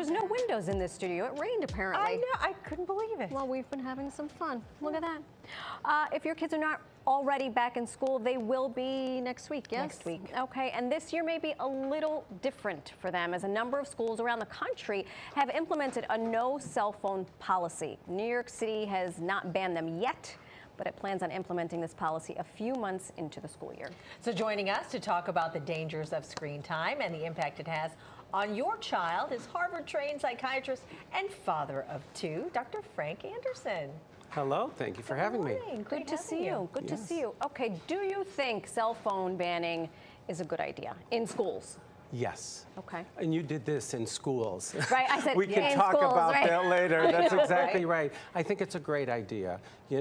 There's no windows in this studio. It rained apparently. I know, I couldn't believe it. Well, we've been having some fun. Look at that. If your kids are not already back in school, they will be next week, yes? Next week. Okay, and this year may be a little different for them as a number of schools around the country have implemented a no cell phone policy. New York City has not banned them yet, but it plans on implementing this policy a few months into the school year. So joining us to talk about the dangers of screen time and the impact it has on your child is Harvard-trained psychiatrist and father of two, Dr. Frank Anderson. Hello, thank you for having me. Good to see you. Good to see you. Okay, do you think cell phone banning is a good idea in schools? Yes. Okay. And you did this in schools. Right, I said we can in talk schools, about right? that later. That's exactly right. I think it's a great idea.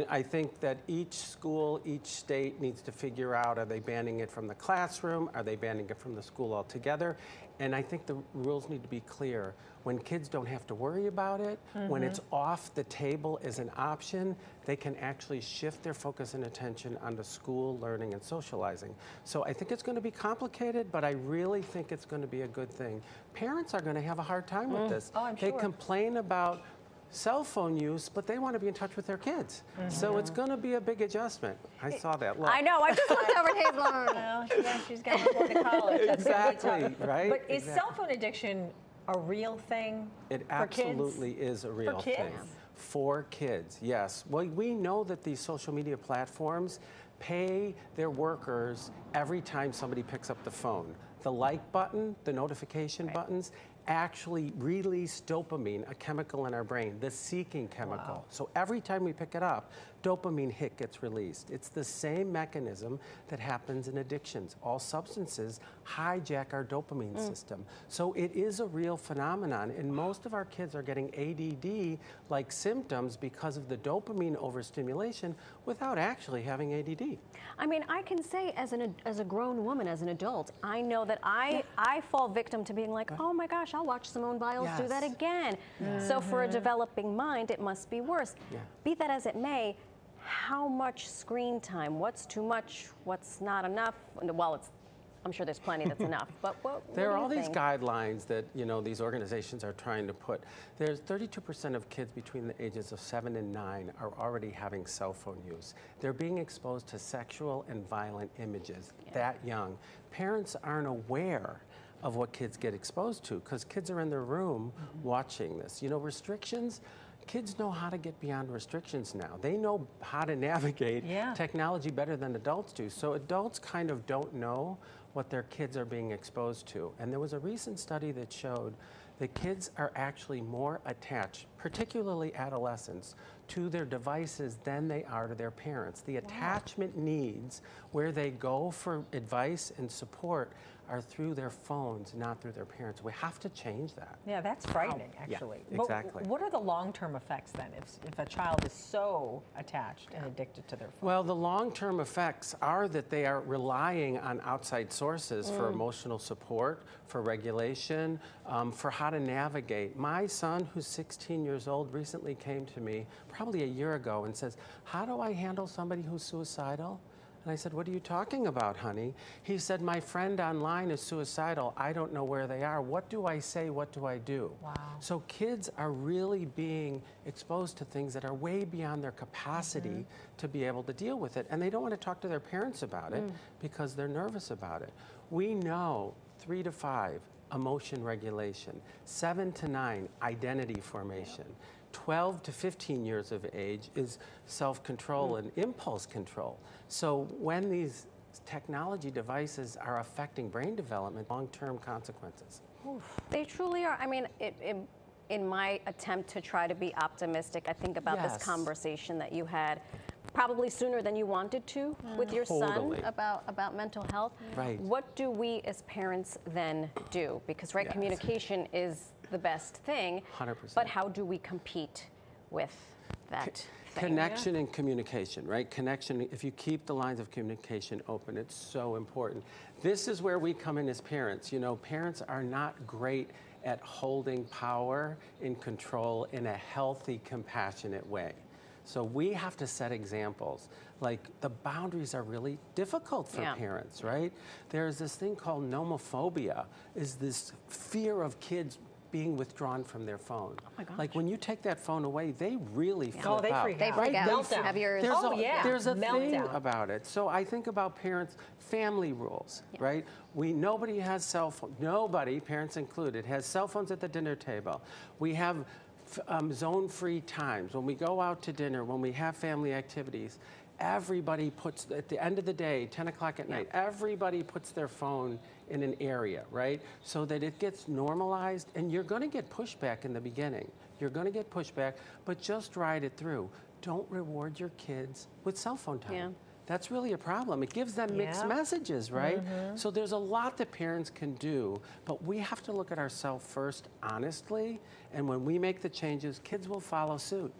I think that each school, each state needs to figure out, are they banning it from the classroom? Are they banning it from the school altogether? And I think the rules need to be clear. When kids don't have to worry about it, when it's off the table as an option, they can actually shift their focus and attention onto school, learning, and socializing. So I think it's going to be complicated, but I really think it's going to be a good thing. Parents are going to have a hard time with this. Oh, I'm sure. They complain about cell phone use, but they want to be in touch with their kids. So it's going to be a big adjustment. I saw that look. I know, I just looked over at Hazel. Well, she's got to go to college. That's Exactly, right? But is cell phone addiction a real thing It for kids? absolutely is a real kids? thing. For kids, yes. Well, we know that these social media platforms pay their workers every time somebody picks up the phone. The like button, the notification buttons, actually release dopamine, a chemical in our brain, the seeking chemical. Wow. So every time we pick it up, dopamine hit gets released. It's the same mechanism that happens in addictions. All substances hijack our dopamine system. So it is a real phenomenon, and most of our kids are getting ADD-like symptoms because of the dopamine overstimulation without actually having ADD. I mean, I can say as a grown woman, as an adult, I know that I fall victim to being like, oh my gosh, I'll watch Simone Biles do that again. So for a developing mind, it must be worse. Be that as it may, how much screen time? What's too much? What's not enough? Well, I'm sure there's plenty that's enough, but what There are do you all these think? guidelines that these organizations are trying to put. There's 32% of kids between the ages of 7 and 9 are already having cell phone use. They're being exposed to sexual and violent images that young. Parents aren't aware of what kids get exposed to because kids are in their room watching this. Restrictions. Kids know how to get beyond restrictions now. They know how to navigate technology better than adults do. So adults kind of don't know what their kids are being exposed to. And there was a recent study that showed that kids are actually more attached, particularly adolescents, to their devices than they are to their parents. The attachment needs where they go for advice and support are through their phones, not through their parents. We have to change that. Yeah, that's frightening, actually. Yeah, exactly. But what are the long-term effects then if a child is so attached and addicted to their phone? Well, the long-term effects are that they are relying on outside sources for emotional support, for regulation, for how to navigate. My son, who's 16 years old, recently came to me probably a year ago and says, how do I handle somebody who's suicidal? And I said, what are you talking about, honey? He said, my friend online is suicidal. I don't know where they are. What do I say? What do I do? Wow. So kids are really being exposed to things that are way beyond their capacity to be able to deal with it. And they don't want to talk to their parents about it because they're nervous about it. We know 3 to 5, emotion regulation, 7 to 9, identity formation. 12 to 15 years of age is self-control and impulse control. So when these technology devices are affecting brain development, long-term consequences. They truly are. I mean, in my attempt to try to be optimistic, I think about this conversation that you had probably sooner than you wanted to with your son about mental health. Right. What do we as parents then do? Because communication is the best thing. 100%. But how do we compete with that thing? Connection and communication, right? Connection, if you keep the lines of communication open, it's so important. This is where we come in as parents. Parents are not great at holding power and control in a healthy, compassionate way. So we have to set examples. Like, the boundaries are really difficult for parents, right? There's this thing called nomophobia, is this fear of kids being withdrawn from their phone. Oh my gosh. Like when you take that phone away, they really flip out. they freak They out. freak out. Meltdown. Have yours. There's a thing Meltdown. about it. So I think about parents, family rules, right? Nobody has cell phone. Nobody, parents included, has cell phones at the dinner table. We have zone-free times. When we go out to dinner, when we have family activities, everybody puts, at the end of the day, 10 o'clock at night, everybody puts their phone in an area, right? So that it gets normalized, and you're gonna get pushback in the beginning. You're gonna get pushback, but just ride it through. Don't reward your kids with cell phone time. Yeah. That's really a problem. It gives them mixed messages, right? So there's a lot that parents can do, but we have to look at ourselves first, honestly, and when we make the changes, kids will follow suit.